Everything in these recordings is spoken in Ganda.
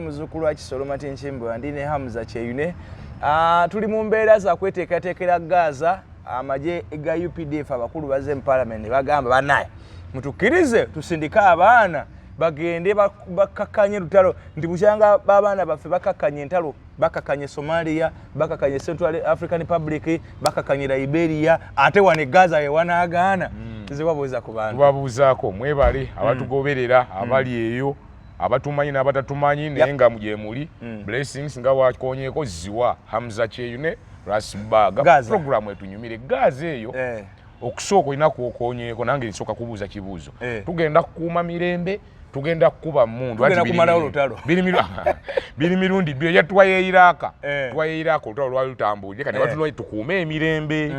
muzukulu wa Kisolo Matinchimbo ndine Hamza Cheyune. Tuli mu mbeera za kweteekateekera Gaza. Amaje ga UPDF abakulu baze mu parliament bagamba banaye mutukirize tusindika abaana bagende bakakanye lutalo ndi bushanga babana baffe bakakanye ntalo bakakanye Somalia bakakanye Central African Republic bakakanye Liberia ate wane Gaza ye wanaagaana zibabuuza ku bantu tubabuuzaako mwebale abatugoberera abali eyo abatumanyi n'abatatumanyi nenga muje muli blessings nga wakonyeeko ziwa Hamza Cheyune Rasbaga program etunyumire Gaza eyo okusooka inaku okonyeeko nange nsoka kubuuza kibuuzo tugenda kukuuma mirembe tugenda kukuba mundu ati biri mirundi byo yatwaye Iraka olutalo lwali lutambulye kati batulwaye tukuume emirembe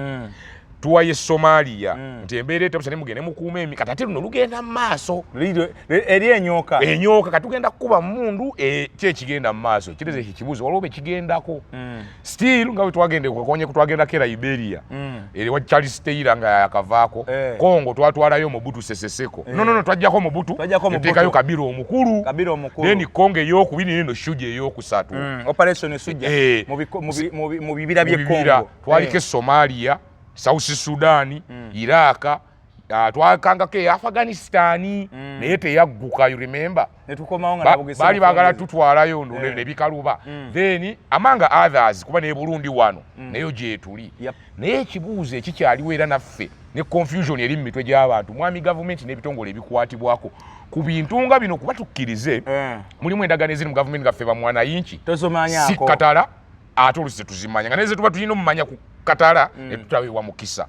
tuwaye Somalia nti embeera etabusane mugende mukuume kati ate luno lugenda mu maaso eri enyoka katugenda kukuba mundu kyekigenda mu maaso kireze ekibuuzo waliwo bekigendako still nga bwe twagende kukonye kutwagenda ke Liberia eri wa Charles Taylor nga yakavaako Kongo twatwalayo Mobutu Sese Seko no twajjako Mobutu teekayo Kabila omukulu then Kongo ey'okubiri neno Shujja ey'okusatu operation Shujja mu bibira by'e Kongo twaliko Somalia South Sudan, Iraq, twakangako Afghanistan, naye teyagguka, you remember? Bali bagala tutwalayo ne bikaluba. Then amanga others kuba ne Burundi wano nayo gye tuli. Naye ekibuuzo ekikyaliwo era naffe ne confusion eri mu mitwe gy'abantu mwami government n'ebitongole ebikwatibwako ku bintu nga bino kuba tukkirize mulimu endagaano eziri mu government gaffe ba mwanayinki si katala ate olusi tuzimanya nga neze tuba tulina omumanya ku katala etutaweebwa mukisa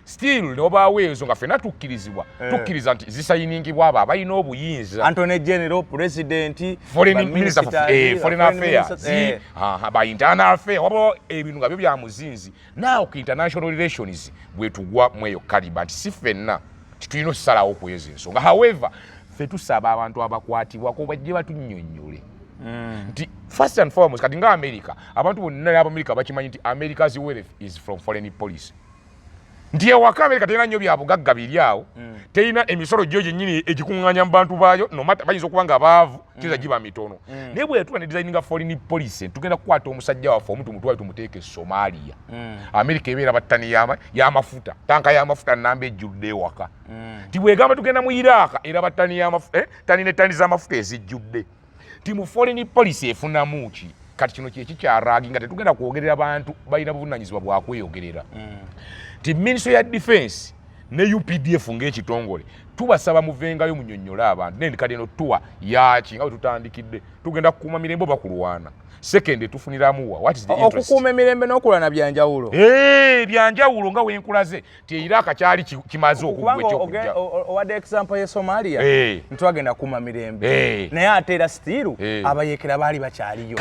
still n'obaawo ezo nga ffenna tukkiriza nti zisayiningibwa abo abalina obuyinza Anthony General President Foreign Minister Foreign Affairs ba Internal Affairs wabao ebintu nga byo bya muzinzi now ku international relations bwetugwa mweyo kaliba nti si ffenna tulina okusalawo ku ezo ensonga however ffe tusaba abantu abakwatibwako bajje batunnyonnyole nti first and foremost kati nga America abantu bonna America bakimanyi nti America's wealth is from foreign policy nti ewaka America terina nnyo byabugagga biri awo terina emisolo gyo gyennyini egikuŋŋaanya mu bantu baayo nomata bayinza okuba nga baavu kiza giba mitono naye bwe tuba ne designinga foreign policy tugenda kukwata omusajja waffe omuntu mutwale tumuteeke e Somalia America ebeera battani y'amafuta tanka y'amafuta nnamba ejjudde ewaka nti bwegamba tugenda mu Iraq era battani y'amafuta tani ne tani z'amafuta ezijjudde ti mu foreign policy efunamu ki kati kino kye kikyaraagi nga tetugenda kwogerera bantu balina buvunaanyizibwa bwa kweyogerera ti Ministry ya Defense ne UPDF ng'ekitongole tubasaba muvengayo munnyonnyola abantu n'endikadde eno tuwa yaki nga bwe tutandikidde tugenda kukuuma mirembe oba kulwana second tufuniramuwa what is the interest okukuuma emirembe n'okulwana byanjawulo byanjawulo nga wenkulaze ti Iraq kyali kimaze okugwa ekyokujja owadde example ye Somalia ntwagenda kukuuma mirembe naye ate era still abayeekera baali bakyaliyo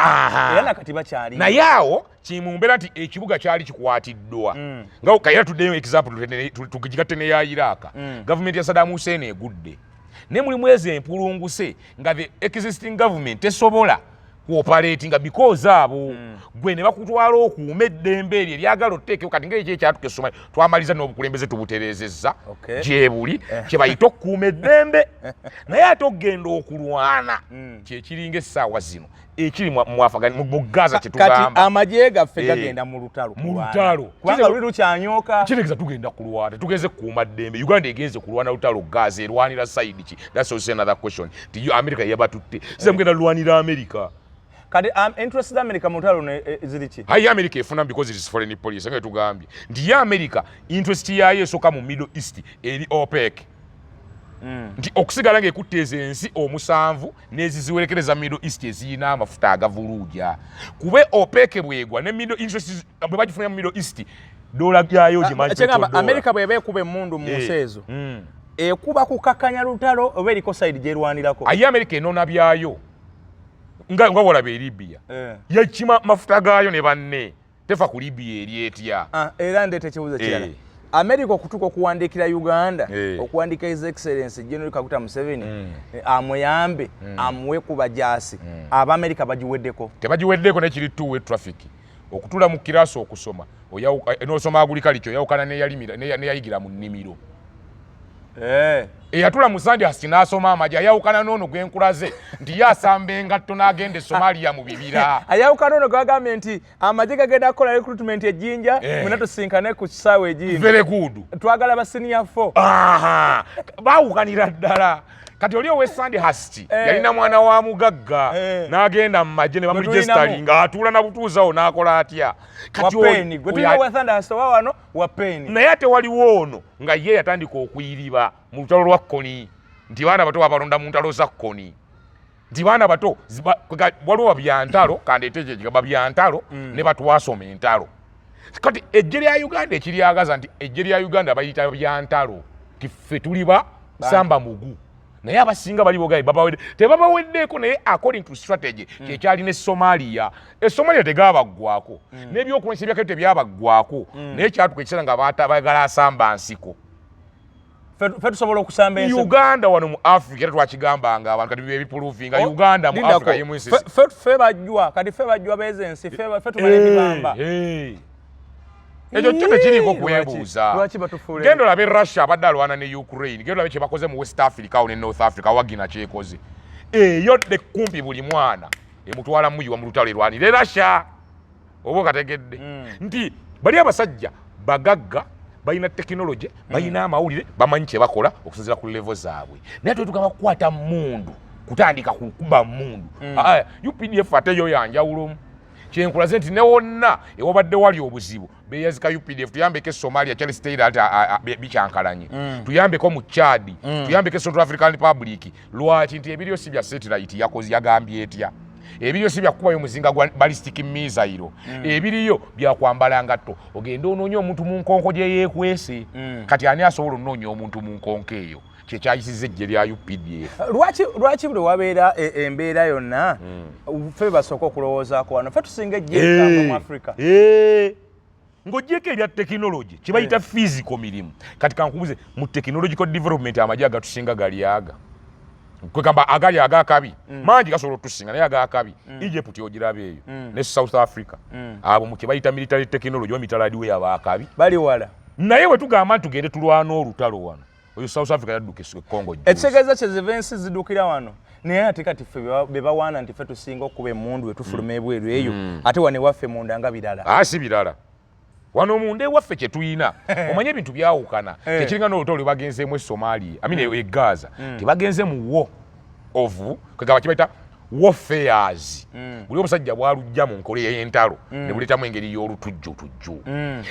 era nakati bakyaliyo naye awo kimumbeera nti ekibuga kyali kikwatiddwa nga kayira tuddeyo example tugigatte ne ya Iraq government ya Saddam Hussein egudde ne mulimu ezo empulunguse nga the existing government esobola kuoperatinga because abo gwe ne bakutwala okuuma eddembe eryo eryagala oteekeo kati ng'ekyo ekyatuka e Somalia twamaliza n'obukulembeze tubutereezezza gyebuli kye bayita okuuma eddembe naye ate okgenda okulwana kyekiringa essaawa zino ekiri mu Gaza kyetugamba kati amagye gaffe gagenda mu lutalo kubanga luli lukyanyooka kitegeeza tugenda kulwana tugeze kukuuma ddembe Uganda egenze kulwana lutalo Gaza erwanira side ki that's also another question ti America yabatutte size mugenda lwanira America kati interest za America mu lutalo ziri ki hayi America efuna because it is foreign policy nga tugambye nti ya America interest yayo esooka mu Middle East eri OPEC nti okusigala ng'ekutteeza ensi omusanvu n'eziziwerekereza Middle East eziyina amafuta agavuluuja kube OPEC bwegwa ne Middle East bwe bagifunira mu Middle East dola yayo gimanyi kyegamba America bweba ekuba emmundu mu nsi ezo ekuba kukakkanya lutalo oba eriko side gyerwanirako aye America enoona byayo nga walaba Libya yakima mafuta gaayo ne banne tefa ku Libya eri etya era ndeeta ekibuuzo kirala America okutuuka okuwandiikira Uganda okuwandiika His Excellency General Kaguta Museveni amuyambe amuwe ku bajaasi aba America bagiweddeko tebagiweddeko nekiri two-way traffic okutula mu kirasi okusoma n'osoma agulikalikyo oyawukana neyayigira mu nnimiro eyatula mu Sandhurst n'asoma amagye ayawukana n'ono gwenkulaze nti yasamba engatto n'agenda e Somalia mu bibira. Ayawukana ono gwagambye nti amagye gagenda kukola recruitment ejjinja muna tusinkane ku kisaawe ejjinja. Very good. Twagala ba senior 4. Aha. Baawukanira ddala. Kati oli owe Sandhurst yalina mwana wa mugagga n'agenda mu magye ne bamuregistaringa atuula na butuuzawo n'akola atya. Kati wapeni gwe tulina wa Sandhurst wa wano wapeni. Naye ate waliwo ono nga ye yatandika okuyiriba mu lutalo lwa Kkoni nti baana bato abalonda mu ntalo za Kkoni nti baana bato waliwo byantalo kandeete kyegamba byantalo ne batwasoma entalo. Kati ejje lya Uganda ekiryagaza nti ejje lya Uganda bayita byantalo ffe tuliba samba mugu. Naye abasinga bali bogaye babawedde tebabaweddeko naye according to strategy kyekyali ne Somalia. Somalia tegabaggwako n'ebyokulwanyisa byakyo tebyabaggwako naye kyatuka ekiseera nga bayagala asamba nsiko. Ffe tusobola okusamba ensi. Uganda wano mu Africa era twakigambanga abantu kati bebipuluvinga Uganda mu Africa yemu ensi. Ffe bajjwa kati ffe bajjwa beze ensi ffe tumala ebibamba. Ekyo kyo tekiriko kwebuuza. Genda olabe Russia abadde alwana ne Ukraine. Genda olabe kye bakoze mu West Africa ne North Africa wagina kyekoze. Eyo de kumpi buli mwana emutwala muyiwa mu lutalo erwanire Russia. Obo kategedde. Nti bali abasajja bagagga balina technology balina amawulire bamanyi kye bakola okusinzira ku level zaabwe. Naye tugamba kukwata mundu kutandika kukuba mundu. UPDF ate yo yanjawulo. Kyenkulaze nti ne wonna ewabadde wali obuzibu beyazika UPDF tuyambeko Somalia Charles Taylor bicyankalanye tuyambeko mu Chad tuyambeko Central African Republic lwaki nti ebiryo si bya satellite yakozi yagambye etya ebiryo si bya kubayo muzinga gwa ballistic missile ebiryo bya kwambala ngatto ogenda ononyo omuntu mu nkonko gye yekwese kati ani asobola ononyo omuntu mu nkonko eyo kyayisize ejje lya UPDF. Lwaki buli wabeera embeera yonna ffe basooka okulowoozaako wano ffe tusinga ejje mu Africa. Ng'ogyeko ebya tekinologi kibayita physical mirimu kati kankubuze mu technological development amagye agatusinga gali aga kwegamba agali agakabi mangi gasobola otusinga naye agakabi Egypt ogirabe eyo ne South Africa abo mu kibayita military technology omitaladi we abakabi bali wala naye we tugamba tugende tulwana olutalo wano oyo South Africa yadduka Congo. Ekitegeeza kyezivensi ziddukira wano naye ate kati ffe bebawaana nti ffe tusinga okuba emundu wetufuluma ebweru eyo ate wane waffe munda nga birala. Si birala wano munda ewaffe kye tuyina omanye ebintu byawukana tekiringa n'olutalo lwe bagenzeemu Somalia e Gaza tebagenze mu war of kwegamba kibayita warfares buli omusajja bwalujja mu nkole y'entalo ne buleetamu engeri y'olutujju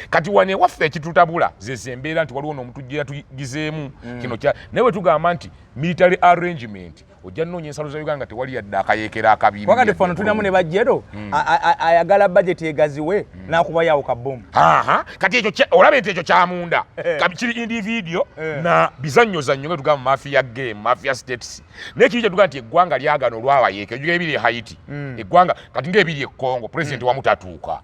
kati wane waffe ekitutabula zezembeera nti waliwo n'omutujjira tugizeemu kino kya naye bwe tugamba nti military arrangement ojja nnoonya ensalo za Uganda tewali yadde akayeekera akabibi wakati fano tulinamu ne bajjero ayagala budget egaziwe n'akuba yawuka bomu kati ekyo olaba nti ekyo kyamunda kiri individual na bizannyo nga tugamba mafia game mafia states naye kiri kye tugamba nti eggwanga lyagano olwabayeeka ejuga ebiri e Haiti eggwanga kati ng'ebiri e Congo president wamutatuuka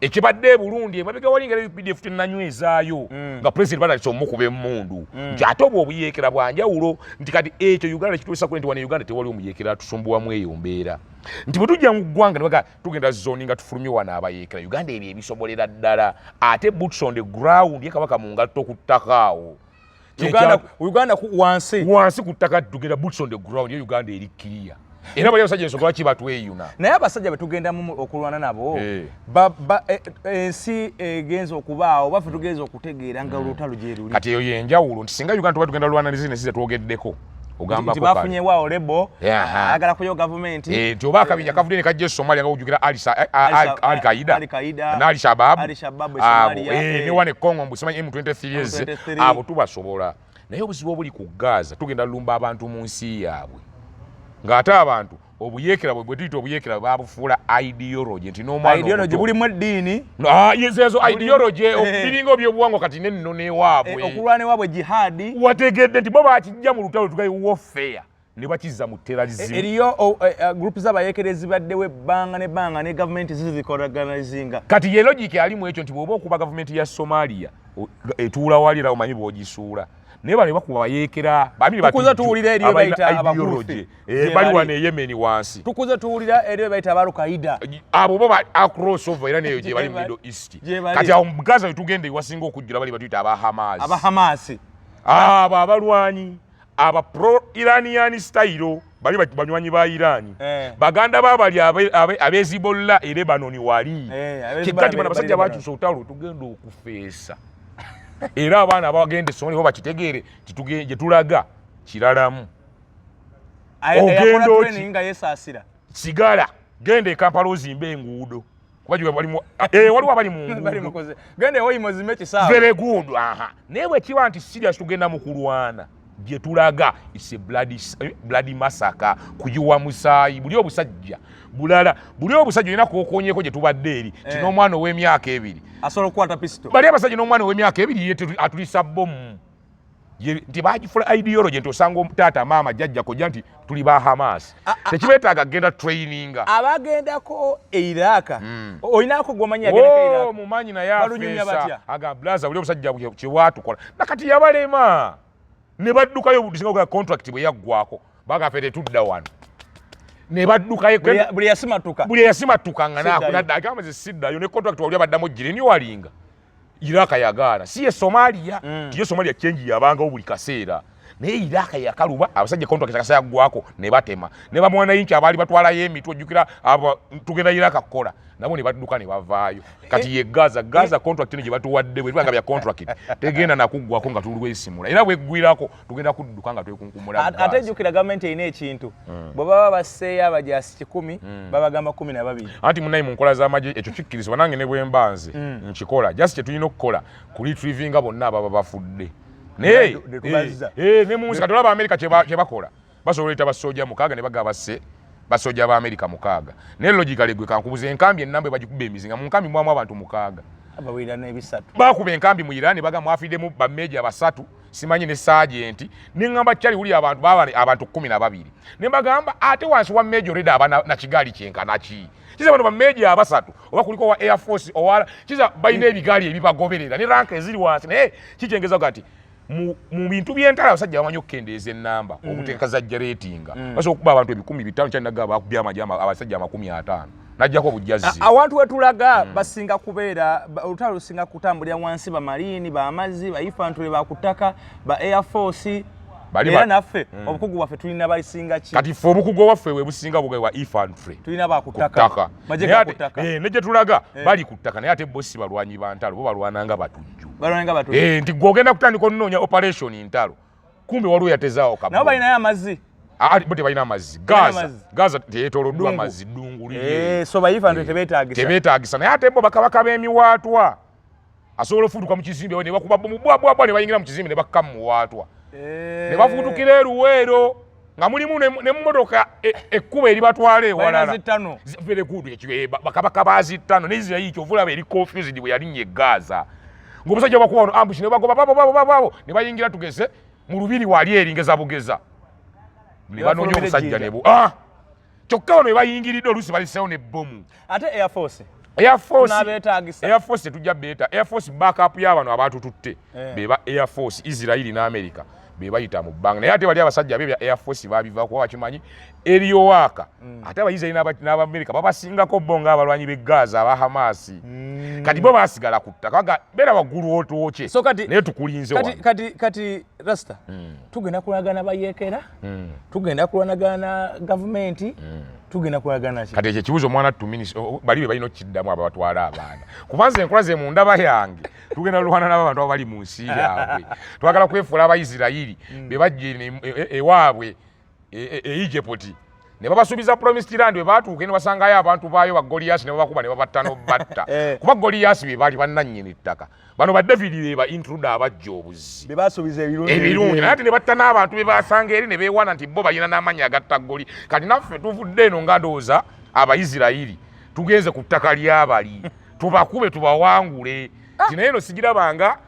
ekibadde e Burundi emabega wali ngera UPDF tenanywezaayo nga president batalitse omukuba emmundu nti ate obwo obuyeekera bwanjawulo nti kati ekyo Uganda kituusa kule nti wane Uganda tewali omuyeekera tusumbuwamu eyo mbeera nti bwe tujja mu ggwanga ne tugenda zoni nga tufulumye wano abayeekera Uganda ebyo ebisobolera ddala ate boots on the ground ye kabaka mu ngatto ku ttaka awo Uganda wansi ku ttaka tugenda boots on the ground ye Uganda eri clear. Era bali abasajja ensonga lwaki batweyuna naye abasajja betugenda okulwana nabo ensi egenza okubaawo baffe tugenza okutegeera nga olutalo gye luli kati eyo yenjawulo nti singa Uganda tuba tugenda lwana nezinesi zetwogeddeko ogambako bafunyewawo lebo agala kuyo gavumenti nti oba akabinja kavudde ne kajja Somalia nga ujjukira Al-Qaida n'Al-Shabaab ne wane Congo mbusimanyi M23 abo tubasobola naye obuzibu obuli ku Gaza tugenda lumba abantu mu nsi yaabwe ng'ate abantu obuyeekera bwe tuyita obuyeekera babufuula ideology nti n'omwana ideology bulimu eddiini yezeezo ideology biringa ebyobuwangwa kati nenno newaabwe okulwana ewaabwe jihadi wategedde nti bo bakijja mu lutalo tugaye warfare ne bakizza mu terrorism eriyo group z'abayeekera ezibaddewo ebbanga n'ebbanga ne gavumenti zizikolaganazinga kati ye logic alimu ekyo nti bw'oba okuba gavumenti ya Somalia etuula walira omanyi bw'ogisuula naye bano bakuba bayeekera tukuze tuwulira eriyo bayita abakurufi bali wane Yemen wansi tukuze tuwulira eriyo bayita Al-Qaida abo bo crossover era neyo gye bali mu Middle East kati awo mu Gaza tugende wasinga okujjira bali batuyita Hamas abalwanyi aba pro Iranian style bali banywanyi ba Irani baganda babali abezibolla e Lebanon wali kikati bana basajja bakyusa olutalo tugenda okufeesa era abaana bagende somali bo bakitegeere titugenje tulaga kiralamu ogendo training yesasira sigala gende Kampala ozimbe enguudo kubajiwe walimu waliwo abali mu nguudo gende oyimo zimechi sawa very good newe kiwa anti serious tugenda mu kulwana je tulaga is a bloody massacre kuyiwa musayi buli obusajja bulala buli obusajja ina kokonyeko je tubadde eri kino omwana ow'emyaka 2 asolo kwata pistol bali abasajja n'omwana ow'emyaka 2 yete atulisa bomu nti bagifula ideology nti osanga taata maama jjajja kojja nti tuli ba Hamas tekibeetaaga genda training abagendako Iraq olinako gomanya agendako Iraq mumanyi naye afeesa aga blaza buli obusajja kyewatukola nakati yabalema ne baddukayo budisinga kwa contract bwe yaggwako bagafete tudda wano ne baddukayo buli yasimatuka ngana agamba ze siddayo ne contract wali abaddamu jiri ni walinga Iraq yagaana siye Somalia tiyo Somalia change yabanga obuli kaseera naye Iraq yakaluba abasajja contract kasaya gwako ne batema ne bamwana yinki abali batwala yemitwe jukira tugenda Iraq kukola nabo ne badduka ne bavaayo kati ye Gaza contract ne batuwadde bwe banga bya contract tegenda nakuggwako nga tulwe isimula era bweggwirako tugenda kudduka nga twekunkumula ate jukira government ine ekintu bwe baba baseya abajasi 10 babagamba 12 anti munayi mu nkola z'amagye ekyo kikkirizibwa nange ne bwembanze nkikola just kye tulina okukola ku retrievinga bonna ababa bafudde ne munsi kati olaba Amerika kye bakola basobola eta basoja mukaaga ne bagaba basse basoja ba Amerika mukaaga ne logically gwe kankubuza enkambi ennambe bagikuba emizinga mu nkambi mwamu abantu mukaaga abawira n'ebisatu bakuba enkambi mu Iran baga mwafiddemu bameja basatu simanyi ne sergeant ningamba kyali uli abantu baba abantu 12 ne bagamba ate wansi wa major reda abana na kigali kyenkana ki kiza bano bameja abasatu oba kuliko wa Air Force owala kiza bayina ebigali ebibagoberera ne rank eziri wansi ne kikyengeza gati mu bintu by'entala abasajja bamanyi okukendeeza ennamba obuteeka za generatinga basobola okuba abantu 15,000 kyanaga bakubya amajama abasajja 50 najjako obujjazi awantu wetulaga basinga kubeera olutalo lusinga kutambulira wansi bamarini bamazzi baifantule bakutaka ba Air Force era naffe obukugu bwaffe tulina balisinga ki kati ffe obukugu waffe we businga bwa infantry tulina bakutaka majega kutaka neje tulaga bali kutaka naye ate bossi balwanyi bantalo bo balwananga batujju nti gwogenda kutandika onoonya operation ntalo kumbe waliwo yatezaawo kabbo nabo balinayo amazzi bote balina amazzi Gaza teyeetooloddwa amazzi ddungu so baifantry tebeetaagisa naye ate bo bakabaka b'emiwaatwa asobola ofutuka mu kizimbe ne bakuba mu bwabwabwa ne bayingira mu kizimbe ne bakka mu muwaatwa ne bafutukira eruweero nga mulimu ne mmotoka ekkuba eri batwala ewalala very good bakabaka bazittano n'Isiraeli kyovulaba eri confused bwe yalinnya Gaza ng'omusajja bakuba wano ambush ne bagoba babo ne bayingira tugeze mu lubiri wali eringeza bugeza ne banoonya omusajja ne kyokka wano bayingiridde oluusi baliseewo n'ebbomu ate Air Force Air Force tujja beta Air Force backup y'abantu abatututte beba Air Force Israeli na America bebayita mu bbanga naye ate bali abasajja bebya Air Force babiva kuba wakimanyi eriyo waka ate abayizraeli n'Abamerika babasingako bo ng'abalwanyi b'e Gaza aba Hamas kati bo basigala ku ttaka beera waggulu otwoke naye tukulinze wano kati Rasta tugenda kulagana bayekera tugenda kulagana gavumenti tugenda kulagana ki kati ekyo kibuzo omwana 2 minutes bali be balina okiddamu abatwala abaana kubanze enkola ze mu ndaba yange tugenda lwana n'abantu abali mu nsi yaabwe twagala kwefuula Abayisirayiri be bajje ewaabwe Egypt ne babasuubiza promised land bwe baatuuka ne basangayo abantu baayo ba Goliath ne babakuba ne babatta n'obatta kuba Goliath be baali bannannyini ttaka bano ba David be ba intruder abajja obuzi be basuubiza ebirungi naye ate ne batta n'abantu be basanga eri ne beewana nti bo balina n'amannya agatta Goli kati naffe tuvudde eno nga ndowooza Abayisirayiri tugenze ku ttaka ly'abali tubakube tubawangule ti naye eno sigirabanga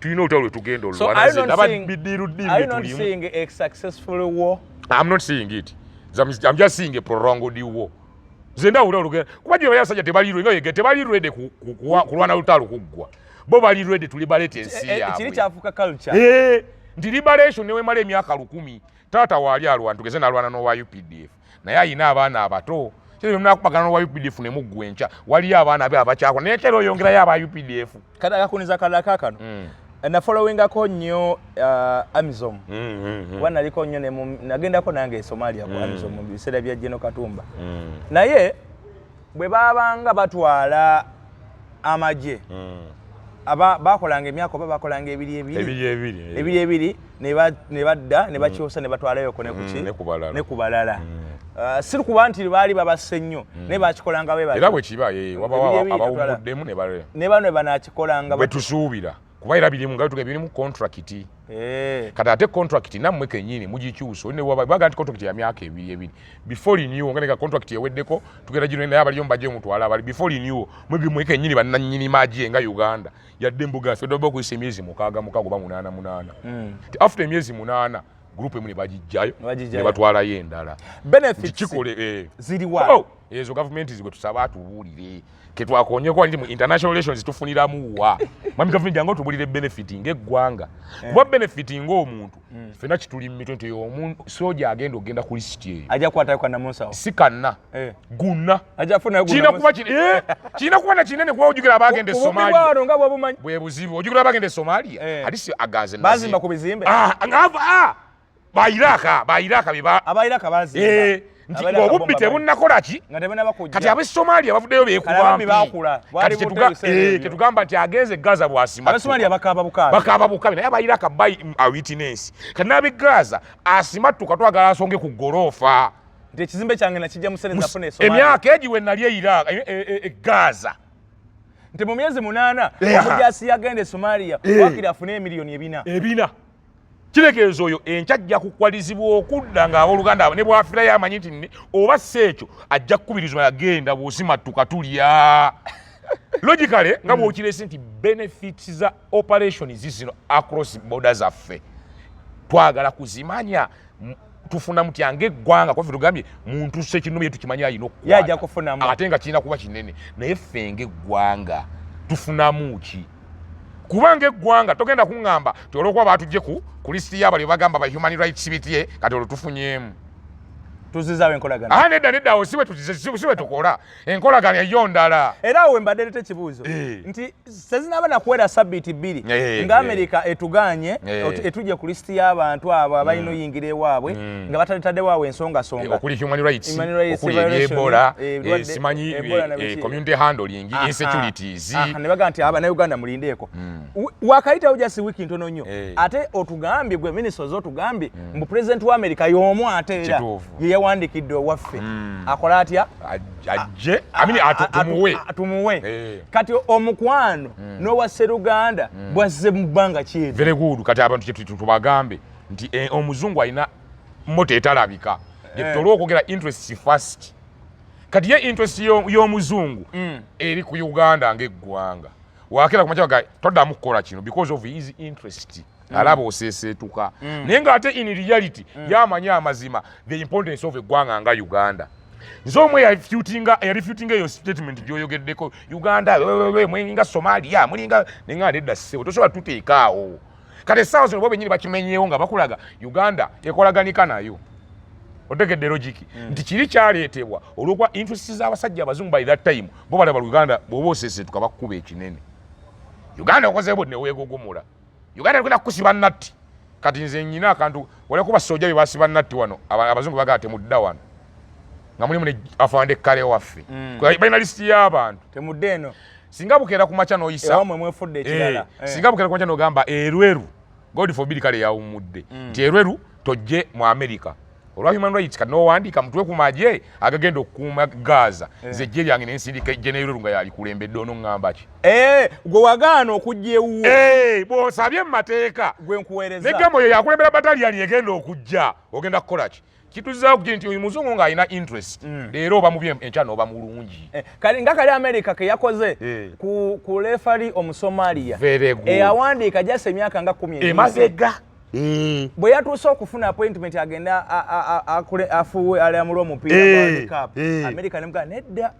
tulina olutalo lwe tugenda olwana naba biddiiruddiiru tulimu a successful war I'm not saying it I'm just seeing a prolonged war zenda ule olugenda kuba gye bayasajja tebalirwe nga yege tebalirwede kulwana olutalo kuggwa bo balirwede tulibalete ensi yaabwe kiri kyafuuka culture nti liberation newe mala emyaka 10 taata waali alwana tugeze n'alwana n'owa UPDF naye ayina abaana abato kiri mnakubagana n'owa UPDF ne muggwenca waliyo abaana be abakyakola naye kyero oyongerayo aba UPDF kada kakuniza kala kakano na followingako nnyo Amisom wanaliko nnyo nagendako nange Somalia ku Amisom mu biseera bya Jeno Katumba naye bwe babanga batwala amaje bakolanga emyaka oba bakolanga ebiri ne badda ne bakyosa ne batwalayo ko ne kubalala siri kuba nti baali babase nnyo naye bakikolanga era bwe kiba wabawo abawumuddemu ne bano banakikolanga bwe tusuubira kuba era birimu nga birimu contract kati ate contract nammwe kennyini mugikyusa ne baga nti contract ya myaka ebiri before renew nga contract eweddeko tugenda gino naye abaliyo mbaje mutwala abali before renew mwe kennyini bannannyini maji nga Uganda yadde mbuga ffe dobo kuyisa emyezi mukaaga oba 8 after emyezi 8 group emu ne bagijjayo ne batwalayo endala benefits ziri wa ezo government zigwe tusaba atubuulire ketwakonye ko ndi mu international relations tufuniramu wa mami government jango tubulire benefit ng'eggwanga kuba benefit ng'omuntu fena kituli mu 20 y'omuntu soja agenda ku list eyo aja kwata kwa namusa sikanna gunna aja funa gunna kina kuba kina kuba na kinene kwa ojugira abagende Somalia bwe buzibu ojugira abagende Somalia hadisi agaze nazi bazimba ku bizimbe ngava bayiraka biba abayiraka bazimba nti obubbi tebunnakola ki kati ab'e Somalia bavuddeyo beekubampi kati ketugamba nti agenze Gaza bakaaba bukabi naye abayiraka a witness kati n'ab'e Gaza asimattuka twagala asonge ku gorofa nti ekizimbe kyange nakijja musereza fune Somalia emyaka egi we nali Gaza nti mu myezi 8 omujasi yagende Somalia wakiri afune miliyoni 4 kirekezo oyo enkyajja kukwalizibwa okudda ng'abooluganda ne bwafira yamanyi nti oba seekyo ajja kukubirizibwa yagenda bw'osimattuka tulya logically nga bw'okirese nti benefits za operations zino across borders zaffe twagala kuzimanya tufuna mutya ng'eggwanga kwa ffe tugambye muntu sekinome tukimanyi ayina yajja kufunamu ate nga kirina kuba kinene naye ffe ng'eggwanga tufunamu ki kubanga eggwanga togenda kuŋŋamba ti olwokuba baatujje ku listi y'abali bagamba ba human rights bitiye kati olwo tufunyemu tuzizawo enkolagana nedda awo siwe tukola enkolagana eyo ndala era awo mbadde lete ekibuuzo nti sezinaba nakuwera sabbiiti 2 nga Amerika etuganye etujje ku listi y'abantu abo abalina oyingira ewaabwe nga batalitaddewo awo ensongasonga okuli human rights okuli Ebola simanyi community handling insecurities ne baga nti Abannayuganda mulindeeko wakayitawo jasi wiiki ntono nnyo ate otugambye gwe minisita otugambye mbu pulezidenti wa Amerika y'omu ate era yewandikidde owaffe akola atya ajje tumuwe kati omukwano n'owa Sseruganda bwazze mu bbanga kyeru very good kati abantu tubagambe nti omuzungu alina moto etalabika getolwa okwogera interest first kati ye interest y'omuzungu eri ku Uganda ng'eggwanga wakera kumacha toddamu kukola kino because of his interest alaba osesetuka naye ng'ate in reality yamanya amazima the importance of eggwanga nga Uganda nzomwe yarefutinga eyo statement gyoyogeddeko Uganda mweninga Somalia mweninga nenga nedda ssebo tosobola tuteekaawo kati essaawa zino bo bennyini bakimenyeewo nga bakulaga Uganda ekolaganika nayo otegedde logic nti kiri kyaleetebwa olw'okuba interest z'abasajja abazungu by that time bo balaba Uganda bw'oba osesetuka bakkuba ekinene Uganda okozeebo neweegogomula Uganda alikwenda kukusiba natti kati nze nnyina akantu olekuba sojja bye basiba natti wano abazungu bagaa temudda wano nga mulimu ne afande kale waffe balina lisiti y'abantu temudde eno singa bukeera ku maca n'oyisa wamwe mwefudde ekirala singa bukeera ku maca n'ogamba erweru God forbid kale yawumudde nti erweru tojje mu America olwa human rights kati n'owandiika mutwe ku maje agagenda okukuuma Gaza nze ejje lyange n'ensindika ejje n'erweru nga yalikulembedde onoŋŋamba ki gwe wagaana okujja ewuwo bw'osabye mu mateeka gwe nkuweereza n'eggambo oyo yakulembera bataliyani egenda okujja ogenda kukola ki kituzaawo kugira nti oyo muzungu ng'alina interest leero oba mubi enkya n'oba mulungi kali nga kali America ke yakoze ku refari Omusomalia eyawandiika jasa emyaka nga 10 emabega bwe yatuuse okufuna appointment agenda afuwe alamula omupiira wa World Cup America nemugaa nedda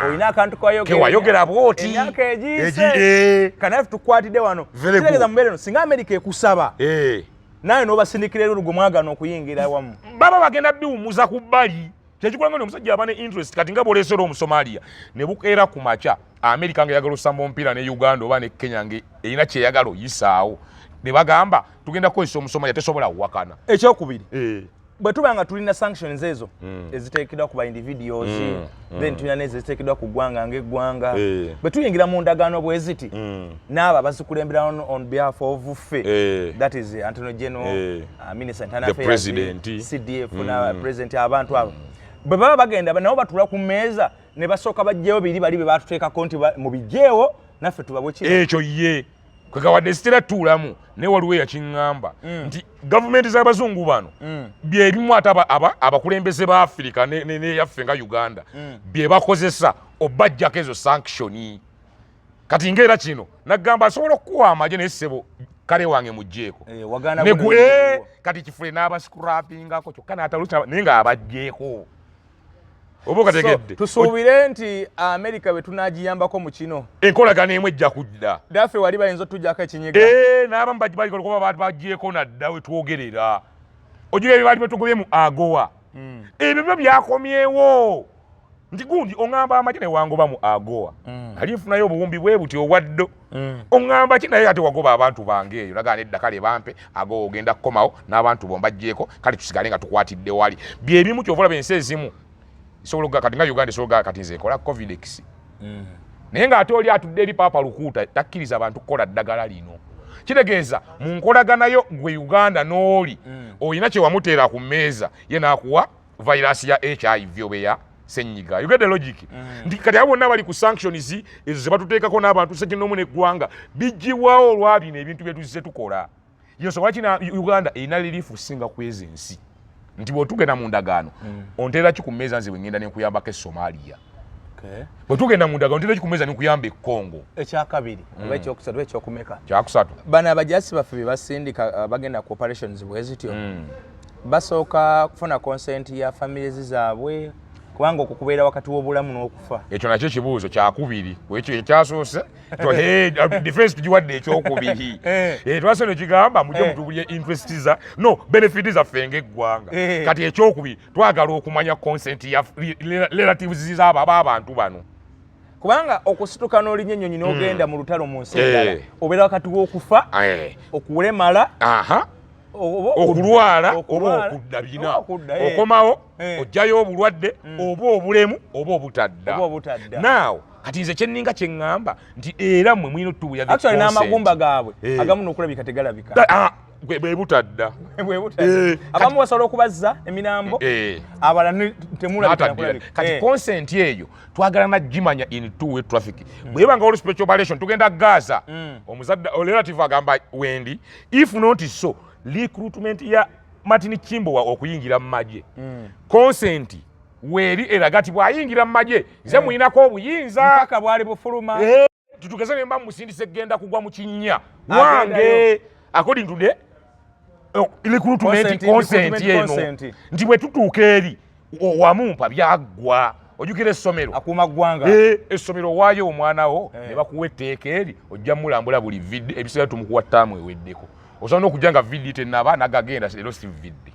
olina akantu kewayogera bwoti emyaka egiise kanafe tukwatidde wano kitegeeza mubeera eno singa America ekusaba naye n'obasindikira erweru gwe mwagaana okuyingira wamu baba bagenda biwumuza ku bbali Kyekikulanga omusajja abane interest kati nga bolesero omusomalia ne bukeera ku macha America nga yagala osamba omupiira ne Uganda oba ne Kenya nge erina kyeyagala oyisaawo ne bagamba tugenda kwesa omusomalia tesobola kuwakana ekyokubiri bwe tubanga tulina sanctions ezo eziteekeddwa ku ba individuals then tulina neziteekeddwa ku ggwanga ng'eggwanga bwe tuyingira mu ndagaano bweziti n'abo abazikulembera on behalf of ffe that is Anthony General Minister Internal Affairs CDF na President abantu abo bwe baba bagenda nabo batula ku mmeeza ne basooka bajjeewo biri bali be batuteekako nti mu bijjeewo naffe tubabwe kino ekyo ye kwekawadde sitera tuulamu ne waliwo yakiŋŋamba nti gavumenti z'abazungu bano byebimu ate abakulembeze ba Afirika ne yaffe nga Uganda bye bakozesa obajjako ezo sanctioni kati ng'era kino naggamba asobola okukuwa amagye naye ssebo kale wange mugjeeko kati kifule n'abasikurapingako kyokka n'atalusa naye ng'abajjeeko oba okategedde tusuubire nti America bwe tunaagiyambako mu kino enkolagana emu ejja kudda daffe wali bayinza otujjako ekinyiga n'abamu kuba bajjeeko nadda we twogerera ojuga ebyo baali betugobye mu AGOA ebyo byo byakomyewo nti gundi oŋŋamba amaki ne wangoba mu AGOA ali nfunayo obuwumbi bwe buti owaddo oŋŋamba ki naye ate wagoba abantu bange eyo nagana edda kale bampe AGOA ogenda kukomawo n'abantu bombajjeeko kale tusigale nga tukwatidde wali byebimu kyovula bensi ezimu isobola kati nga Uganda isobola kati nze kola Covidex naye ng'ate oli atudde eri Papa Lukuuta takkiriza abantu kukola ddagala lino kitegeeza mu nkolaganayo gwe Uganda n'oli olina kye wamuteera ku mmeeza ye n'akuwa virus ya HIV oba ya ssenyiga you get the logic nti kati abo bonna bali ku sanctions ezo ze batuteekako n'abantu ssekinomu n'eggwanga biggibwawo olwabino ebintu bye tuzze tukola yosobola kina Uganda erina lirifu singa kwezi ensi nti bw'otugenda mu ndagaano onteera ki ku mmeeza nze bwe ngenda ne nkuyambako Somalia bw'otugenda mu ndagaano onteera ki ku mmeeza ne nkuyamba Congo ekyakabiri oba ekyokusatu ekyokumeka kyakusatu bano abajasi baffe be basindika bagenda ku operations bwezityo basooka kufuna consent ya families zaabwe kubanga okukubeera wakati w'obulamu n'okufa ekyo nakyo kibuuzo kyakubiri ekyo ekyasoose defense tugiwadde ekyokubiri twase ne kigamba mujje mutubulye interest za no benefit zaffe ng'eggwanga kati ekyokubiri twagala okumanya consent ya relatives z'abo abantu bano kubanga okusituka n'olinya ennyonyi n'ogenda mu lutalo mu nsi endala obeera wakati w'okufa okulemala okulwala oba okuddabina okomawo ojjayo obulwadde oba obulemu oba obutadda naawe kati nze kyenninga kyeŋŋamba nti era mmwe mwina otubuyage actually n'amagumba gaabwe agamu n'okulabika tegalabika bwe butadda abamu basobola okubazza eminambo abalala temulabika kati consent eyo twagala nagimanya in two-way traffic bwebanga oli special operation tugenda Gaza omuzadde relative agamba wendi if not so recruitment ya Martin Kimbo okuyingira mu magye consent weeri eraga ati bw'ayingira mu magye nze muyinako obuyinza mpaka bwali bufuluma tutugeze ne mba musindise genda kugwa mu kinnya wange according to the recruitment consent eno nti bwe tutuuka eri wamumpa byaggwa ojjukira essomero akuuma ggwanga essomero waayo omwana wo ne bakuwa etteeka eri ojja mulambula buli vidde ebiseera tumukuwa ttaamu eweddeko osobola n'okujja nga vidde tennaba nagagenda ero si vidde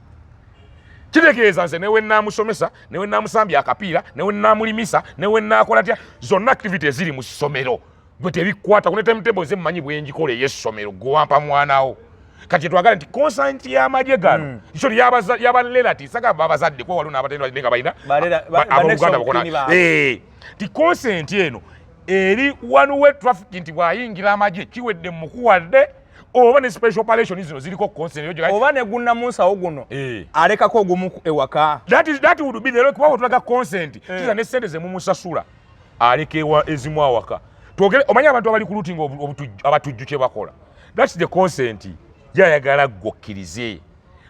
kitegeeza nze newe naamusomesa newe naamusambya akapiira newe naamulimisa newe naakola tya zonna activity eziri mu ssomero bwe tebikwata kunetemutebo nze mmanyi bwenjikola ey'essomero gwewampa mwanawo kati twagala nti consent y'amagye gano isoli yabarelatives agamba abazadde kwe waliwo n'abatendwa nga balina ab'Oluganda bakona ti consent eno eri one way traffic nti bw'ayingira amagye kiwedde mukuwadde oba ne special operation zino ziriko consent oba ne gunnamunsawo guno alekako ogumu ewaka that would be the look kuba tulaga consent kiza ne sente ze mumusasula aleka ezimu awaka twogere omanyi abantu abali ku routing abatujju kye bakola that's the consent yayagala ggokkirize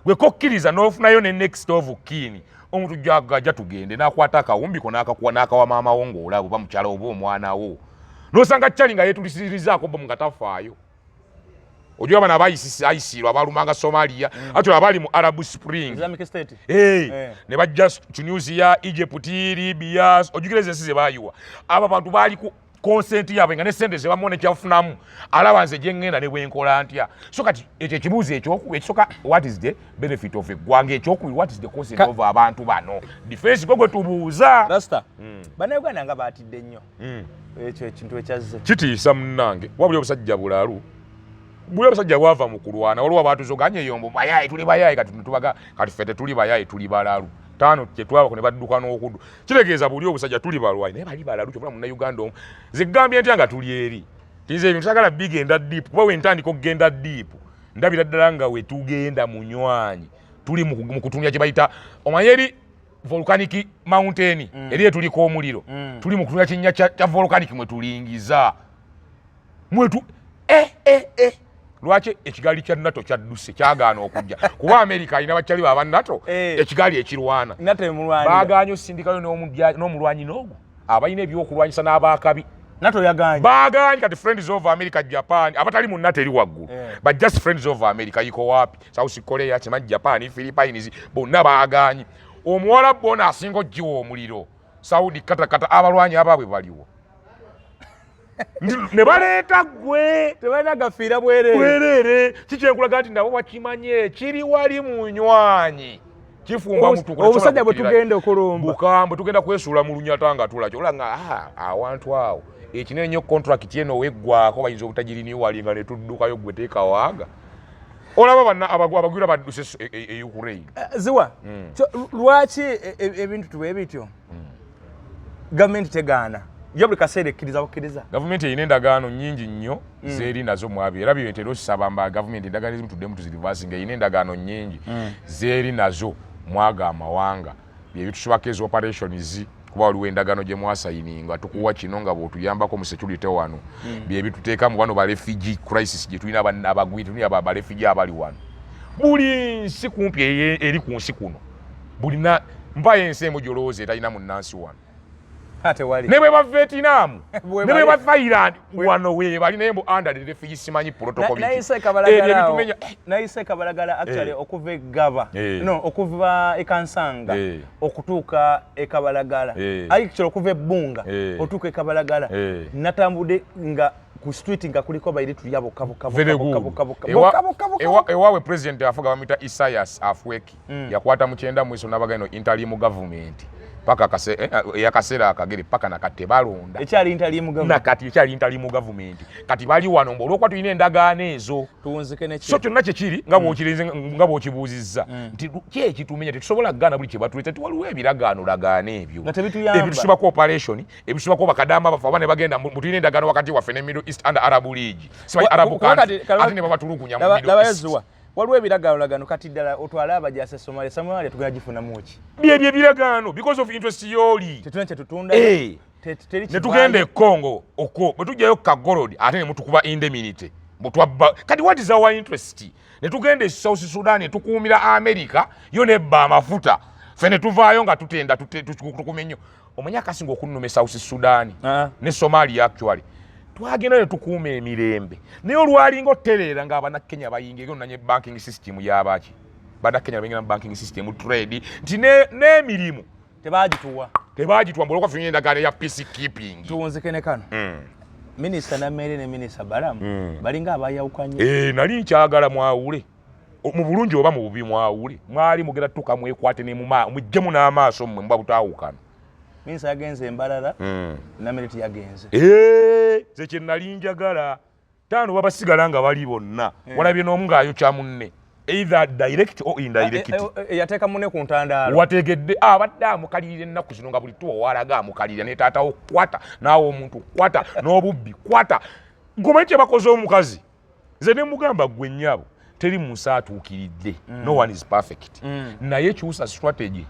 gwe kokkiriza n'ofunayo ne next of kin omuntu jagajja tugende n'akwata akawumbiko n'akakuwa n'akawa maama wo ng'olaba oba mukyala oba omwana wo n'osanga kyali nga yeetulisirizaako bo nga tafaayo ojja bana abayisirwa abalumanga Somalia ate abali mu Arab Spring Islamic State ne bajja Tunisia Egypt Libya ojjukira ensi ze bayiwa aba bantu baali ku consent yaabwe nga ne sente ze bamone kyafunamu alaba nze gye ngenda ne bwenkola ntya so kati ekyo ekibuuzo ekyokuba ekisoka what is the benefit of eggwanga ekyokubiri what is the consent of abantu bano defense gwe tubuuza rasta bannayuganda nga baatidde nnyo ekyo ekintu ekyazze kitiisa munnange wabuli obusajja bulaalu buli obusajja bwava mu kulwana waliwo abaatuzoganye yombo bayaye tuli bayaye kati tubaga kati fete tuli bayaye tuli balaalu tano kyetwaba ne badduka n'okuddu kitegeeza buli obusajja tuli balwayi naye bali balaalu kyobula munnayuganda omu zigambye ntya nga tuli eri tize ebintu sagala bigenda deep kuba wentandika okugenda deep ndabira ddala nga we tugenda munywanyi tuli mu kutumya kye bayita omanye eri volcanic mountain eri etuliko omuliro tuli mu kutumya kinnya kya volcanic mwe tulingiza mwetu lwaki ekigali kya NATO kyadduse kyagaana okujja kuba America alina bakyali baba NATO ekigali ekirwana baaganya osindikayo n'omulwanyi n'ogwo abalina ebyokulwanyisa n'abaakabi NATO yaganye baaganye kati friends of America Japan abatali mu NATO eri waggulu but just friends of America yiko wapi South Korea kimanyi Japan Philippines bonna baaganye omuwala bona asinga ogiwa omuliro Saudi katakata abalwanyi abaabwe baliwo ne baleeta gwe tebalina gafiira bwerere kikyenkulaga nti nabo bakimanye kiri wali munywanyi kifumba mutuko obusajja bwe tugenda okulumba bukambwe tugenda kwesuula mu lunyata nga tulakyo olanga awantu awo ekinene nnyo contract eno weggwako bayinza obutajiriniyo walinga ne tuddukayo gwe teeka waaga olaba banna abagwira badduse e Ukraine ziwa lwaki ebintu tuwe bityo gavumenti tegaana yo buli kaseera ekkiriza bukkiriza gavumenti erina endagaano nnyingi nnyo zeeri nazo mwabi era byentera osaba mba gavumenti endagaano ezimu tuddemu tuzirivasinga erina endagaano nnyingi zeeri nazo mwaga amawanga byebitusobako ezi operations kuba waliwo endagaano gye mwasayininga tukuwa kino nga bw'otuyambako mu security wano byebituteeka mu wano ba refugee crisis gye tulina abagwi tulina ba refugee abali wano buli nsi kumpi eri ku nsi kuno bulina mpayo ensi emu gy'olowooza etalina munnansi wano ne bwe ba Vietnam ne bwe ba Thailand wano we bali naye mbu under the refugee simanyi protocol nayise kabalagala actually okuva Gaba no okuva ekansanga okutuuka ekabalagala actually okuva Bunga otuuka ekabalagala natambude nga ku street nga kuliko bayiri tuyabo ewawe president afuga bamita Isaias Afwerki yakwata mu 9 mweso n'abagano interim government paka yakaseera akagere paka nakate balonda ekyali interim government nakati ekyali interim government kati bali wano mbo olwokwa tulina endagaano ezo tuwunzike ne so kyonna kyekiri nga bw'okibuuzizza nti kyeki tumenya tetusobola kugaana buli kye batuleta tiwaliwo ebiragaano lagaano ebyo ebitusibako operation ebitusibako bakadamba bafa ne bagenda tulina endagaano wakati waffe ne Middle East and Arab League simanyi Arab country ate ne babatulugunya mu Middle East waliwo ebiragaano kati ddala otwala abajase Somalia Somalia tugenda gifunamu ki bye ebiragaano because of interest yoli tetuna kye tutunda ne tugenda e Congo okwo bwe tujjayo kagolodi ate ne mutukuba indemnity mutwabba kati what is our interest ne tugenda e South Sudan tukuumira America yo nebba amafuta fene tuvaayo nga tutenda tukume nnyo omanya akasinga okunnuma e South Sudan ne Somalia actually twagenda ne tukuuma emirembe naye olwalinga otereera ng'Abannakenya bayingira nanye banking system y'abaki Bannakenya bayingira mu banking system trade nti n'emirimu tebagituwa mbulokwa ffe endagaano ya peacekeeping tuwunzike ne kano minisita Namere ne minisita Balamu balinga abayawukanye nali nkyagala mwawule mu bulungi oba mu bubi mwawule mwali mugenda tuka mwekwate ne mujjemu n'amaaso mmwe mba butaawukana minisita yagenze Embalala Namere tiyagenze ze kye nali njagala taano babasigala nga bali bonna walabye n'omu ng'ayokya munne either direct or indirect yateeka munne ku ntandaalo wategedde abadde amukalirira ennaku zino nga buli tuwa walaga amukalirira ne taatawo kwata naawe omuntu kwata n'obubbi kwata ngomanyi kye bakoze omukazi nze ne mugamba gwe nnyabo teri mu nsi atuukiridde no one is perfect naye kyusa strategy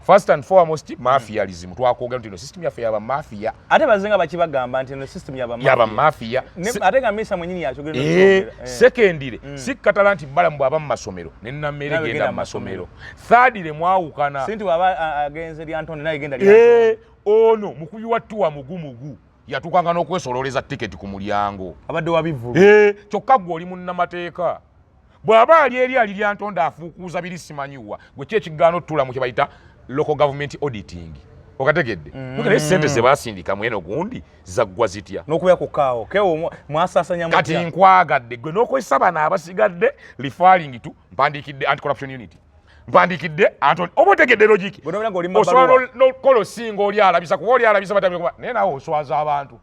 first and foremost mafialism twakwogera nti no system yaffe yaba mafia ate bazenga bakibagamba nti no system yaba mafia ate nga misa mwenyini yakyogera secondly sikkatala nti Balamu bw'aba mu masomero ne Namere genda mu masomero thirdly mwawukana sinti waba agenze lyantonde naye genda lyantonde ono mukubi wa ttuwa mugumugu yatukanga n'okwesololeza tiketi ku mulyango abadde wabivulu kyokka gwe oli munnamateeka bw'aba ali eri lyantonde afuukuuza biri simanyiwa gwe ki ekigaano ottula mu kye bayita local government auditing okategedde nokale sente ze basindika mweno gundi zaggwa zitya nokuya kukaawo kewo mwasasanya mutya kati nkwagadde gwe n'okozesa bano abasigadde referring to mpandikidde anti-corruption unit mpandikidde Anthony oba otegedde logiki osobola n'okola osinga oli alabisa kuba oli alabisa batabikuba naye nawe oswaza abantu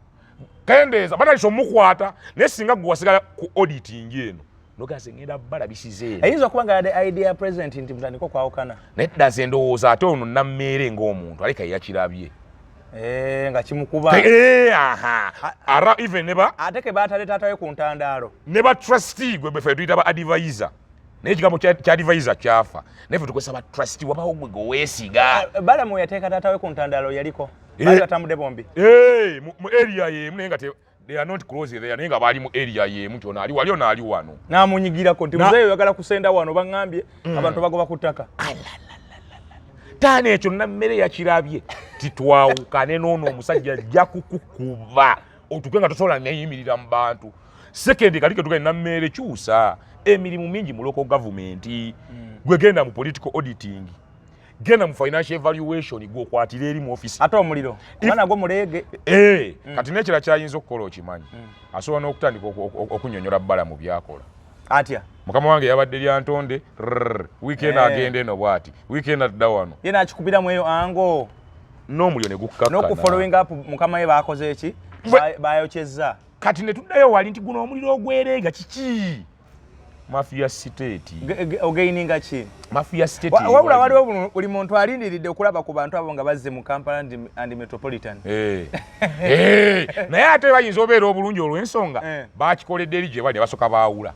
kendeeza batandise omukwata naye singa gwe wasigala ku auditing eno nogase ngenda balabisize eno ayinza okuba nga yadde idea president nti mutandika kwawukana nedda ze ndowooza ate ono nammeere ng'omuntu aleka yakirabye nga kimukuba ara even neba ate ke baatale taatawe ku ntandaalo neba trustee gwe befe tuyita ba advisor naye ekigambo kya advisor kyafa naye fe tukozesa ba trustee wabawo gwe geweesiga balamu yateeka taatawe ku ntandaalo yaliko bali batambudde bombi mu area yemu naye nga they are not close there naye nga bali mu area yemu kyona ali wali ono ali wano n'amunyigirako nti muzeeyo oyagala kusenda wano baŋŋambye abantu bagoba ku ttaka taana ekyo nammere yakirabye titwawukane n'ono omusajja ajja kukukuba otuke nga tosobola neyimirira mu bantu sekendi kalike tugae nammere kyusa emirimu mingi mu local government gwe genda mu political auditing genda mu financial evaluation gwe okwatira eri mu office ate omuliro mwana gwo muleege kati n'ekira kyayinza okukola okimanyi asobola n'okutandika okunyonyola bbala mu byakola atya mukama wange yabadde lyantonde weekend agenda eno bwati weekend adda wano ye n'akikubiramu eyo ango n'omuliro ne gukkakana n'okufollowing up mukama ye baakoze eki bayokyezza kati ne tuddayo wali nti guno omuliro ogwereega kiki mafia state ogaininga ki mafia state wabula waliwo buli muntu alindiridde okulaba ku bantu abo nga bazze mu Kampala and Metropolitan naye ate bayinza obeera obulungi olw'ensonga bakikoledde eri gye bali ne basooka baawula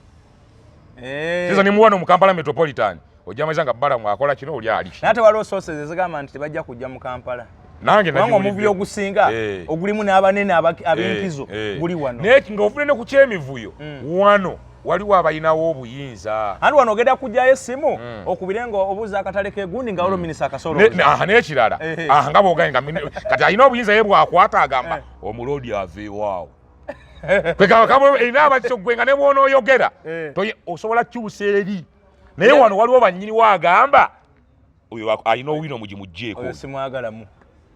kiza ne muwano mu Kampala Metropolitan ojamaiza nga bbala mwakola kino oli ali naye ate waliwo sources ezigamba nti tebajja kujja mu Kampala nange nange omuvuyo ogusinga ogulimu n'abanene ab'empizo guli wano naye ng'ovule ne ku kyemivuyo wano waliwo abalinawo obuyinza andi wano ogenda kujjayo essimu okubire nga obuuza akatale k'egundi nga olwo minisita akasolooza n'ekirala nga bwogaye kati alina obuyinza ye bwakwata agamba omuloodi aveewaawo erina abakiso gwe nga ne bw'onooyogera osobola kukyusa eri naye wano waliwo bannyiniwo agamba oyo alina owino mugimugjeeko oyo simwagalamu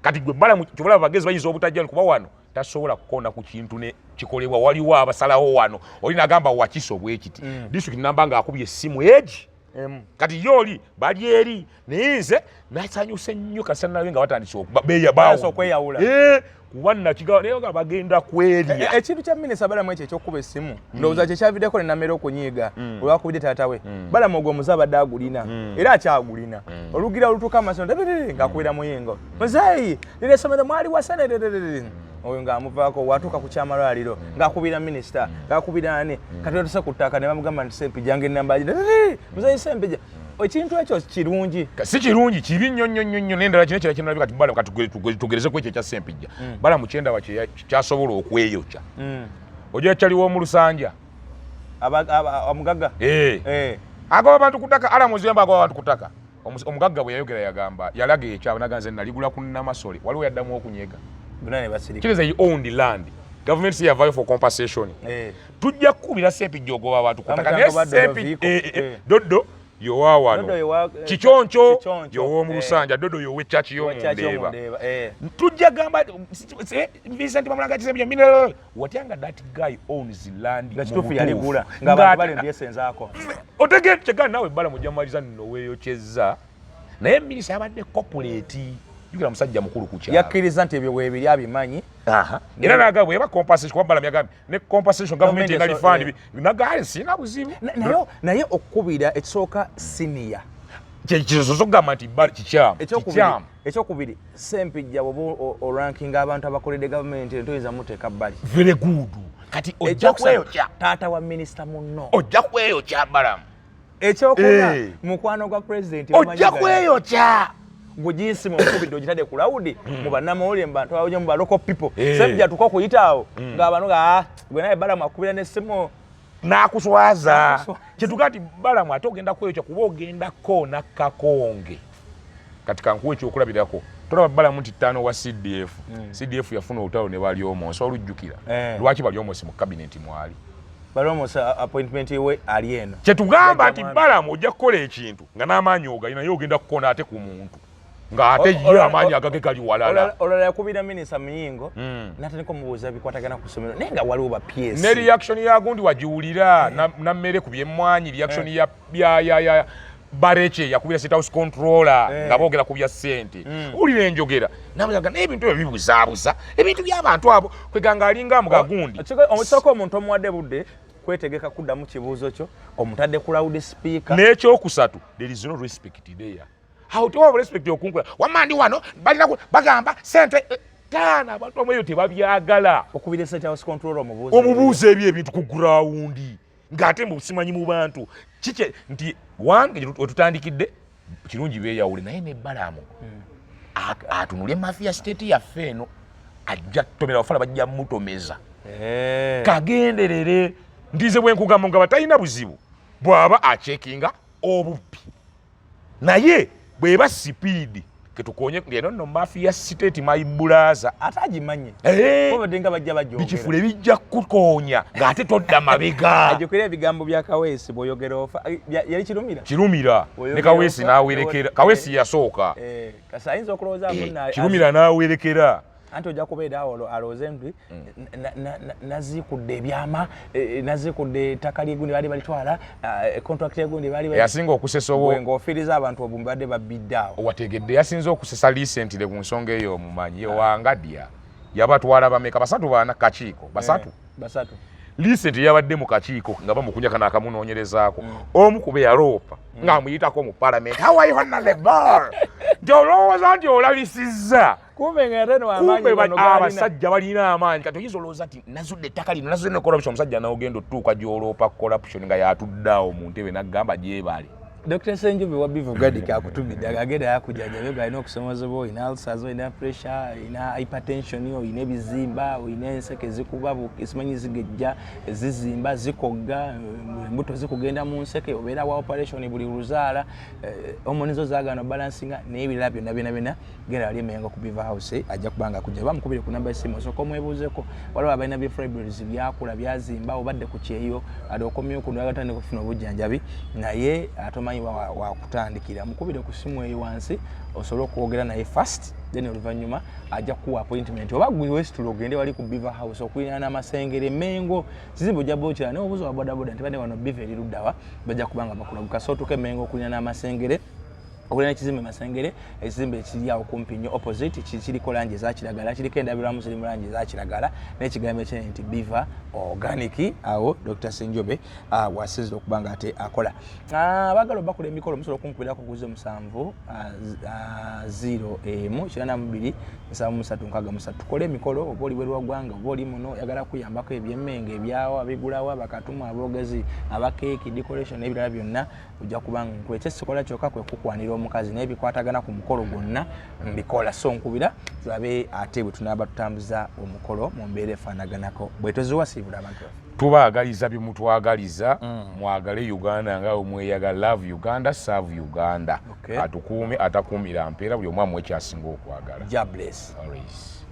kati gwe bbala kyobulaba bagezi bayinza obutajja kuba wano tasobola kukonda ku kintu ne kikolebwa waliwo abasalawo wano oli nagamba wakiso bwekiti district namba nga akubye essimu egi kati yoli bali eri niyinze nasanyuse nnyo kasana nawe nga batandise okubeya bawo okweyawula kubanna kigawo naye nga bagenda kwelya ekintu kya minisita balamu ekyo ekyokuba essimu ndowooza kyekyaviddeko ne namera okunyiiga olwakubidde taatawe balamu ogwo omuze abadde agulina era akyagulina olugira olutuuka amasomo ng'akubira muyingo muzeeyi lino essomero mwali wasane oyo ng'amuvaako watuuka ku kyamalwaliro ng'akubira minisita ng'akubira ani kati otuse ku ttaka ne bamugamba nti sempijja ng'ennamba muzeeyi sempijja ekintu ekyo kirungi si kirungi kibi nnyo nnyo nnyo n'endala kino ekirala kinalabika kati bala kati tugereze ku ekyo ekya sempijja bala mu kyendaba kyasobola okweyokya ojja kyaliwo mu lusanja omugagga agoba abantu ku ttaka alamuzi yamba agoba abantu ku ttaka omugagga bwe yayogera yagamba yalaga ekyabo naganze naligula ku namasole waliwo yaddamu okunyega kiriza he owned land government say avail for compensation tujja kukubira sempijja ogoba abantu ku ttaka naye sempijja dodo yowa wano kikyoncho yowa mu lusanja dodo yowa echachi y'omundeeba tujja gamba Vincent Bamulanga kisembya mineral watyanga that guy owns land nga kituufu yaligula ng'abantu balembyesenzaako otegedde kyegana nawe bbala mujamaliza nno weeyokyezza naye minisita yabadde corporate yukira musajja mukulu ku kyalo yakkiriza nti ebyo weebiri abimanyi era naga bweba compensation kuba bala myagambye ne compensation government engali fund nagale sina buzibu naye okukubira ekisooka senior kyekisoso kugamba nti kikyamu ekyokubiri sempijja bwoba oranking abantu abakoledde gavumenti entoyinza muteeka bbali very good kati ojja kweyokya taata wa minisita munno ojja kweyokya balamu ekyokuna mukwano gwa president ojja kweyokya gujinsi mukubidde ogitadde ku lawudi mu bannamawulire mu bantu abawonya mu local people sempijja tuko kuyitaawo ng'abantu nga gwe naye balamu akubira n'essimu n'akuswaza kyetuga nti balamu ate ogenda kweyokya kuba ogendako nakkakonge kati kankuwa ekyokulabirako tolaba balamu nti ttaano wa CDF CDF yafuna olutalo ne bali omonsi olujjukira lwaki bali omonsi mu kabineti mwali bali omonsi appointment we ali eno kyetugamba nti balamu ojja kukola ekintu nga n'amaanyi ogalina naye ogenda kukona ate ku muntu nga ate ye amaanyi agage gali walala olala yakubira minisita Muyingo natandika omubuuza bikwatagana ku ssomero naye nga waliwo ba PS ne reaction ya gundi wagiwulira na mmere ku byemmwanyi reaction ya Bareche yakubira State House controller nga boogera ku bya ssente ulira enjogera namuyaga n'ebintu ebyo bibuzaabuza ebintu by'abantu abo kweganga alinga mugagundi omusoko omuntu omuwadde budde kwetegeka kuddamu kibuuzo kyo omutadde ku loud speaker n'ekyokusatu there is no respect there how to have respect okunkula wamandi wano balina bagamba sente tana abantu amweyo tebabyagala okubira State House controller omubuuza ebintu ku ground ng'ate mbusimanyi mu bantu kike nti wange otutandikidde kirungi beeyawule naye ne Balamu atunulye mafia state yaffe eno ajja tomera bafala bajja mutomeza kagenderere ndize bwenkugamba nga batalina buzibu bw'aba achekinga obuppi naye bweba speed ketukonye ngeno no mafia state maibulaza atagimanye ko badenga bajja bajjo bichifule bijja kukonya ngate todda mabega ajokere ebigambo bya Kawesi boyogera ofa yali kirumira ne Kawesi nawerekera Kawesi yasooka kasayinza okuloza munna kirumira nawerekera anti ojja kubeera awo aloze nti nazikudde ebyama nazikudde ettaka ly'egundi baali balitwala contract y'egundi baali yasinga okusesa obo ng'ofiiriza abantu obumbi badde babbidde awo owategedde yasinza okusesa lisentire ku nsonga eyo omumanyi yewangadya yabatwala bameka basatu baana kakiiko basatu lisenti yabadde mu kakiiko nga bamukunyaka n'akamunoonyerezaako omu kube yaloopa ng'amuyitako mu parliament how are you on the bar nti olowooza nti olabisizza kumbe abasajja balina amaanyi kati oyinza olowooza nti nazudde ettaka lino nazudde ne corruption omusajja n'ogenda otuuka gy'oloopa corruption nga yatuddeawo mu ntebe n'agamba gyebali Dr. Senjobe wa Bivu Gadi akutumidde agenda yakujjanjabye galina okusomozebwa olina ulcers olina pressure olina hypertension olina ebizimba olina enseke zikuba esimanyi zigejja zizimba zikogga embuto zikugenda mu nseke obeera wa operation buli luzaala omonizo zaagano balansinga n'ebirala byonna genda wali emengo ku Bivu House ajja kubanga kujja bamukubire ku namba y'essimu osooka omwebuuzeeko waliwo abalina bifibroids byakula byazimba obadde ku kyeyo ate okomyewo kuno agatandika okufuna obujjanjabi naye atoma wa kutandikira mukubire ku simu eyo wansi osobola okwogera naye fast then oluvannyuma ajja kuwa appointment oba gwe wesitulo ogende wali ku Bivu House okulina n'amasengere Mengo kizimbo ojja bokira naye obuuza wa bodaboda nti bane wano Bivu eri luddawa bajja kubanga bakulaguka so tuke Mengo okulina n'amasengere okulina ekizimbe Masengere ekizimbe ekiri awo kumpi nnyo opposite kiriko langi eza kiragala kiriko endabirwamu ziri mu langi eza kiragala n'ekigambo ekinene nti Bivu Organic awo Dr. Senjobe wasinzira okubanga ate akola abagala bakola emikolo musobola okumukubirako kuguze 7 0 1 tukole emikolo oba oli bwerwa ggwanga oba oli muno yagala kuyambako ebyemmenge ebyawo abigulawo abakatumu aboogezi abakeeki decoration n'ebirala byonna ojja kubanga nkwekyo ekikola kyokka kwe kukwanira omukazi n'ebikwatagana ku mukolo gwonna mbikola so nkubira tulabe ate bwe tunaaba tutambuza omukolo mu mbeera efaanaganako bwe toziwasiibula abantu tubaagaliza bye mutwagaliza mwagale Uganda nga omweyagala love Uganda serve Uganda atukuume atakuumira mpeera buli omu amu ekyasinga okwagala. God bless. Always.